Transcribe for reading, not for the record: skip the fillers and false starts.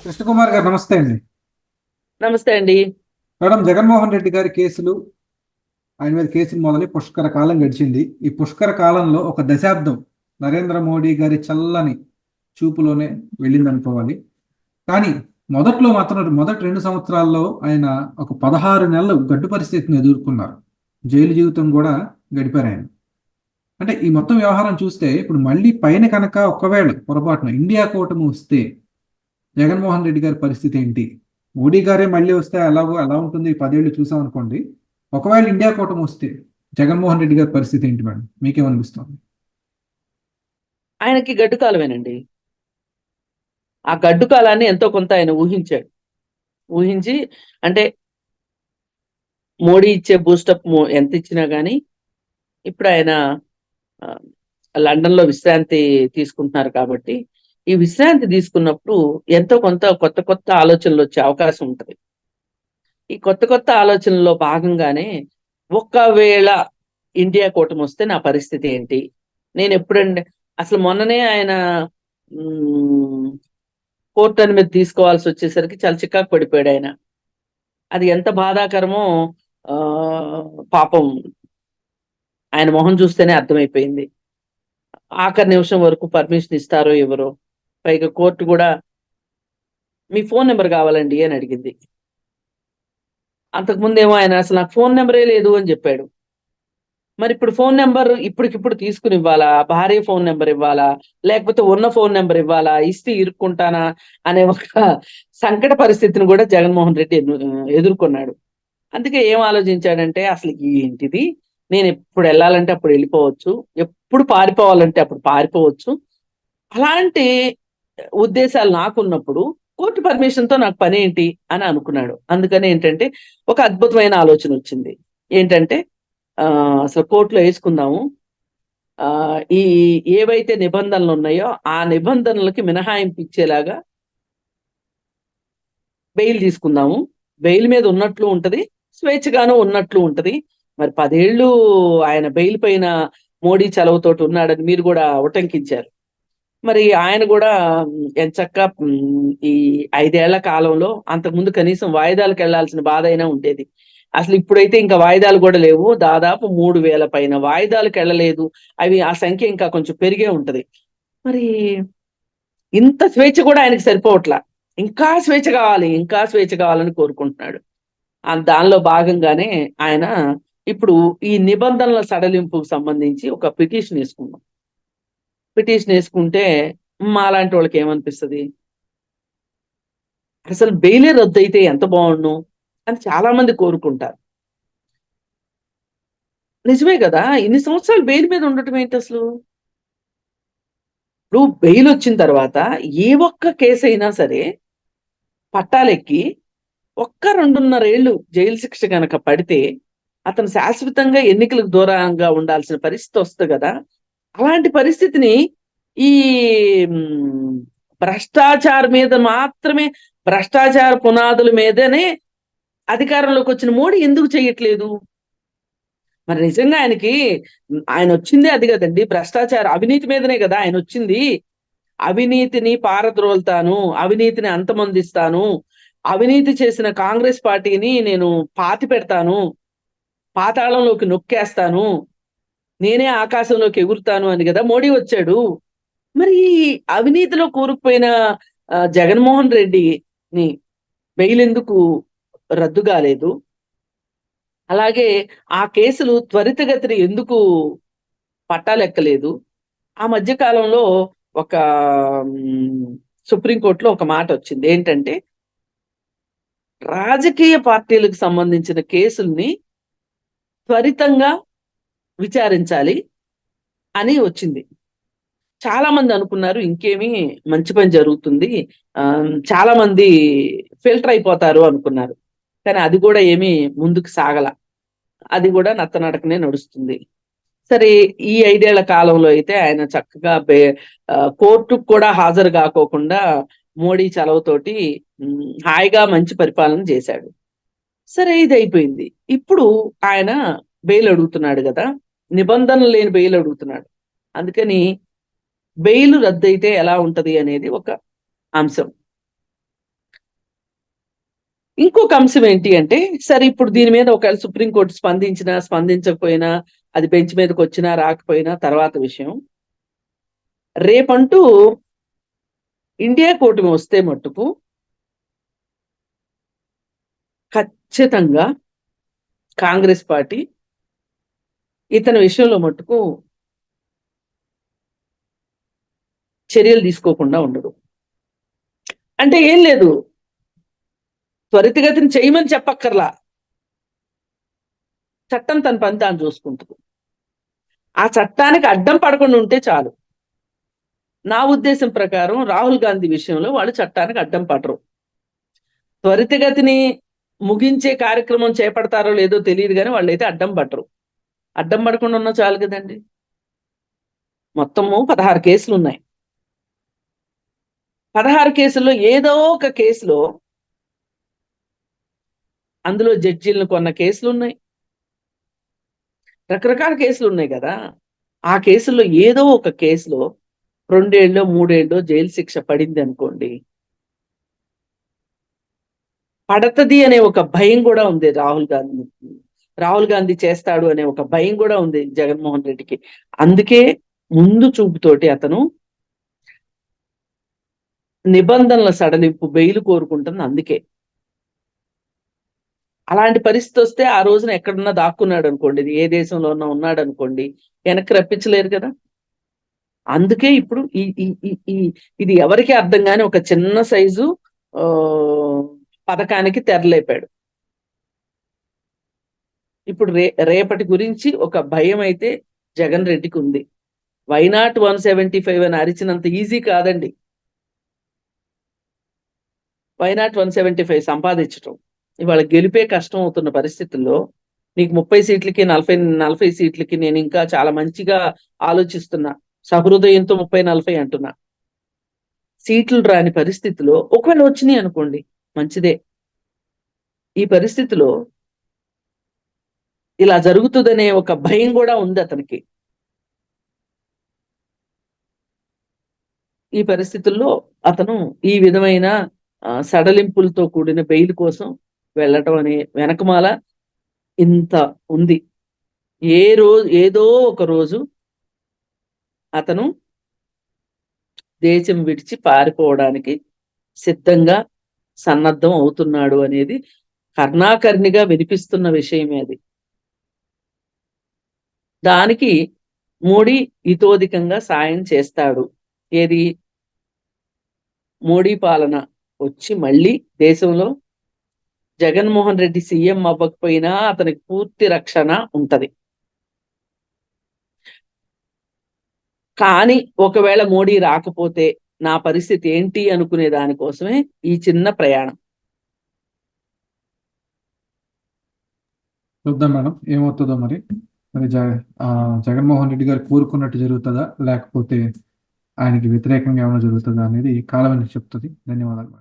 కృష్ణకుమార్ గారు నమస్తే అండి. నమస్తే అండి. మేడం, జగన్మోహన్ రెడ్డి గారి కేసులు, ఆయన మీద కేసులు మొదలై పుష్కర కాలం గడిచింది. ఈ పుష్కర కాలంలో ఒక దశాబ్దం నరేంద్ర మోడీ గారి చల్లని చూపులోనే వెళ్ళిందనుకోవాలి. కానీ మొదట్లో మాత్రం మొదటి 2 సంవత్సరాల్లో ఆయన ఒక 16 నెలలు గడ్డు పరిస్థితిని ఎదుర్కొన్నారు. జైలు జీవితం కూడా గడిపారు ఆయన. అంటే ఈ మొత్తం వ్యవహారం చూస్తే ఇప్పుడు మళ్ళీ పైన కనుక ఒకవేళ పొరపాటున ఇండియా కూటమి వస్తే జగన్మోహన్ రెడ్డి గారి పరిస్థితి ఏంటి? మోడీ గారే మళ్ళీ వస్తే ఎలాగో ఎలా ఉంటుంది? 10 ఏళ్ళు చూసాం అనుకోండి. ఒకవేళ ఇండియా కూటమి వస్తే జగన్మోహన్ రెడ్డి గారి పరిస్థితి ఏంటి మేడం? మీకేమనిపిస్తుంది? ఆయనకి గడ్డు కాలమేనండి. ఆ గడ్డు కాలాన్ని ఎంతో కొంత ఆయన ఊహించాడు. ఊహించి అంటే మోడీ ఇచ్చే బూస్టప్ ఎంత ఇచ్చినా గానీ ఇప్పుడు ఆయన లండన్ లో విశ్రాంతి తీసుకుంటున్నారు కాబట్టి ఈ విశ్రాంతి తీసుకున్నప్పుడు ఎంతో కొంత కొత్త కొత్త ఆలోచనలు వచ్చే అవకాశం ఉంటది. ఈ కొత్త కొత్త ఆలోచనల్లో భాగంగానే ఒకవేళ ఇండియా కూటమి వస్తే నా పరిస్థితి ఏంటి, నేను ఎప్పుడంటే అసలు మొన్ననే ఆయన కోర్టు అనుమతి తీసుకోవాల్సి వచ్చేసరికి చాలా చికాకు పడిపోయాడు ఆయన. అది ఎంత బాధాకరమో ఆ పాపం ఆయన మొహం చూస్తేనే అర్థమైపోయింది. ఆఖరి నిమిషం వరకు పర్మిషన్ ఇస్తారో ఎవరో. పైగా కోర్టు కూడా మీ ఫోన్ నెంబర్ కావాలండి అని అడిగింది. అంతకుముందేమో ఆయన అసలు నాకు ఫోన్ నెంబరే లేదు అని చెప్పాడు. మరి ఇప్పుడు ఫోన్ నెంబర్ ఇప్పటికిప్పుడు తీసుకుని ఇవ్వాలా, భార్య ఫోన్ నెంబర్ ఇవ్వాలా, లేకపోతే ఉన్న ఫోన్ నెంబర్ ఇవ్వాలా, ఇస్తే ఇరుక్కుంటానా అనే ఒక సంకట పరిస్థితిని కూడా జగన్మోహన్ రెడ్డి ఎదుర్కొన్నాడు. అందుకే ఏం ఆలోచించాడంటే అసలు ఏంటిది, నేను ఎప్పుడు వెళ్ళాలంటే అప్పుడు వెళ్ళిపోవచ్చు, ఎప్పుడు పారిపోవాలంటే అప్పుడు పారిపోవచ్చు. అలాంటి ఉద్దేశాలు నాకున్నప్పుడు కోర్టు పర్మిషన్ తో నాకు పని ఏంటి అని అనుకున్నాడు. అందుకని ఏంటంటే ఒక అద్భుతమైన ఆలోచన వచ్చింది. ఏంటంటే ఆ అసలు కోర్టులో వేసుకుందాము. ఆ ఈ ఏవైతే నిబంధనలు ఉన్నాయో ఆ నిబంధనలకి మినహాయింపు ఇచ్చేలాగా బెయిల్ తీసుకుందాము. బెయిల్ మీద ఉన్నట్లు ఉంటది, స్వేచ్ఛగాను ఉన్నట్లు ఉంటది. మరి 10 ఏళ్ళు ఆయన బెయిల్ పైన మోడీ చలవతోటి ఉన్నాడని మీరు కూడా ఉటంకించారు. మరి ఆయన కూడా ఎంచక్కా ఈ 5 ఏళ్ల కాలంలో అంతకుముందు కనీసం వాయిదాలకు వెళ్లాల్సిన బాధ అయినా ఉండేది. అసలు ఇప్పుడైతే ఇంకా వాయిదాలు కూడా లేవు. దాదాపు 3,000 పైన వాయిదాలకు వెళ్ళలేదు. అవి ఆ సంఖ్య ఇంకా కొంచెం పెరిగే ఉంటది. మరి ఇంత స్వేచ్ఛ కూడా ఆయనకి సరిపోవట్లా. ఇంకా స్వేచ్ఛ కావాలి, ఇంకా స్వేచ్ఛ కావాలని కోరుకుంటున్నాడు. దానిలో భాగంగానే ఆయన ఇప్పుడు ఈ నిబంధనల సడలింపుకు సంబంధించి ఒక పిటిషన్ వేసుకున్నాం. పిటిషన్ వేసుకుంటే మాలాంటి వాళ్ళకి ఏమనిపిస్తుంది, అసలు బెయిలే రద్దు అయితే ఎంత బాగుండు అని చాలా మంది కోరుకుంటారు. నిజమే కదా, ఇన్ని సంవత్సరాలు బెయిల్ మీద ఉండటం ఏంటి అసలు? ఇప్పుడు బెయిల్ వచ్చిన తర్వాత ఏ ఒక్క కేసు అయినా సరే పట్టాలెక్కి ఒక్క 2.5 ఏళ్ళు జైలు శిక్ష కనుక పడితే అతను శాశ్వతంగా ఎన్నికలకు దూరంగా ఉండాల్సిన పరిస్థితి వస్తుంది కదా. అలాంటి పరిస్థితిని ఈ భ్రష్టాచారం మీద మాత్రమే, భ్రష్టాచార పునాదుల మీదనే అధికారంలోకి వచ్చిన మోడీ ఎందుకు చేయట్లేదు? మరి నిజంగా ఆయన వచ్చిందే అది కదండి, భ్రష్టాచార అవినీతి మీదనే కదా ఆయన వచ్చింది. అవినీతిని పారద్రోలుతాను, అవినీతిని అంతమొందిస్తాను, అవినీతి చేసిన కాంగ్రెస్ పార్టీని నేను పాతి పెడతాను, పాతాళంలోకి నొక్కేస్తాను, నేనే ఆకాశంలోకి ఎగురుతాను అని కదా మోడీ వచ్చాడు. మరి అవినీతిలో కూరుకుపోయిన జగన్మోహన్ రెడ్డిని బెయిల్ ఎందుకు రద్దు కాలేదు? అలాగే ఆ కేసులు త్వరితగతిన ఎందుకు పట్టాలెక్కలేదు? ఆ మధ్య కాలంలో ఒక సుప్రీంకోర్టులో ఒక మాట వచ్చింది. ఏంటంటే రాజకీయ పార్టీలకు సంబంధించిన కేసుల్ని త్వరితంగా విచారించాలి అని వచ్చింది. చాలా మంది అనుకున్నారు ఇంకేమి మంచి పని జరుగుతుంది, చాలా మంది ఫిల్టర్ అయిపోతారు అనుకున్నారు. కానీ అది కూడా ఏమీ ముందుకు సాగల, అది కూడా నత్తనడకనే నడుస్తుంది. సరే, ఈ 5 ఏళ్ల కాలంలో అయితే ఆయన చక్కగా కోర్టుకు కూడా హాజరు కాకోకుండా మోడీ చలవతోటి హాయిగా మంచి పరిపాలన చేశాడు. సరే, ఇది అయిపోయింది. ఇప్పుడు ఆయన బెయిల్ అడుగుతున్నాడు కదా, నిబంధనలు లేని బెయిల్ అడుగుతున్నాడు. అందుకని బెయిల్ రద్దయితే ఎలా ఉంటది అనేది ఒక అంశం. ఇంకొక అంశం ఏంటి అంటే, సరే ఇప్పుడు దీని మీద ఒకవేళ సుప్రీంకోర్టు స్పందించినా, స్పందించకపోయినా, అది బెంచ్ మీదకి వచ్చినా రాకపోయినా తర్వాత విషయం. రేపంటూ ఇండియా కూటమి వస్తే మట్టుకు ఖచ్చితంగా కాంగ్రెస్ పార్టీ ఇతని విషయంలో మట్టుకు చర్యలు తీసుకోకుండా ఉండదు. అంటే ఏం లేదు, త్వరితగతిని చేయమని చెప్పక్కర్లా, చట్టం తన పని తాను చూసుకుంటుంది. ఆ చట్టానికి అడ్డం పడకుండా ఉంటే చాలు. నా ఉద్దేశం ప్రకారం రాహుల్ గాంధీ విషయంలో వాళ్ళు చట్టానికి అడ్డం పడరు. త్వరితగతిని ముగించే కార్యక్రమం చేపడతారో లేదో తెలియదు కానీ వాళ్ళైతే అడ్డం పడరు. అడ్డం పడకుండా ఉన్నా చాలు కదండి. మొత్తము 16 కేసులు ఉన్నాయి. 16 కేసుల్లో ఏదో ఒక కేసులో, అందులో జడ్జీలను కొన్న కేసులు ఉన్నాయి, రకరకాల కేసులు ఉన్నాయి కదా. ఆ కేసుల్లో ఏదో ఒక కేసులో 2 ఏళ్ళో 3 ఏళ్ళో జైలు శిక్ష పడింది అనుకోండి, పడతది అనే ఒక భయం కూడా ఉంది రాహుల్ గాంధీ చేస్తాడు అనే ఒక భయం కూడా ఉంది జగన్మోహన్ రెడ్డికి. అందుకే ముందు చూపుతోటి అతను నిబంధనల సడలింపు, బెయిల్ కోరుకుంటుంది. అందుకే అలాంటి పరిస్థితి వస్తే ఆ రోజున ఎక్కడున్నా దాక్కున్నాడు అనుకోండి, ఏ దేశంలో ఉన్నా ఉన్నాడు అనుకోండి, వెనక్కి రప్పించలేరు కదా. అందుకే ఇప్పుడు ఇది ఎవరికి అర్థం కాని ఒక చిన్న సైజు పథకానికి తెరలేపాడు. ఇప్పుడు రేపటి గురించి ఒక భయం అయితే జగన్ రెడ్డికి ఉంది. వైనాట్ 175 అని అరిచినంత ఈజీ కాదండి వైనాట్ 175 సంపాదించడం. ఇవాళ గెలిపే కష్టం అవుతున్న పరిస్థితుల్లో నీకు 30 సీట్లకి 40 సీట్లకి నేను ఇంకా చాలా మంచిగా ఆలోచిస్తున్నా, సహృదయంతో 30-40 అంటున్నా. సీట్లు రాని పరిస్థితిలో ఒకవేళ వచ్చినాయి అనుకోండి మంచిదే. ఈ పరిస్థితిలో ఇలా జరుగుతుందనే ఒక భయం కూడా ఉంది అతనికి. ఈ పరిస్థితుల్లో అతను ఈ విధమైన సడలింపులతో కూడిన బెయిల్ కోసం వెళ్ళటం అనే వెనకమాల ఇంత ఉంది. ఏదో ఒక రోజు అతను దేశం విడిచి పారిపోవడానికి సిద్ధంగా సన్నద్ధం అవుతున్నాడు అనేది కర్ణాకర్ణిగా వినిపిస్తున్న విషయమే అది. దానికి మోడీ ఇతోధికంగా సాయం చేస్తాడు. ఏది, మోడీ పాలన వచ్చి మళ్ళీ దేశంలో జగన్మోహన్ రెడ్డి సీఎం అవ్వకపోయినా అతనికి పూర్తి రక్షణ ఉంటది. కానీ ఒకవేళ మోడీ రాకపోతే నా పరిస్థితి ఏంటి అనుకునే దానికోసమే ఈ చిన్న ప్రయాణం. చూద్దాం మేడం ఏమవుతుందో మరి. జగన్మోహన్ రెడ్డి గారు కోరుకున్నట్టు జరుగుతుందా, లేకపోతే ఆయనకి వ్యతిరేకంగా ఏమైనా జరుగుతుందా అనేది కాలం చెప్తుంది. ధన్యవాదాలు.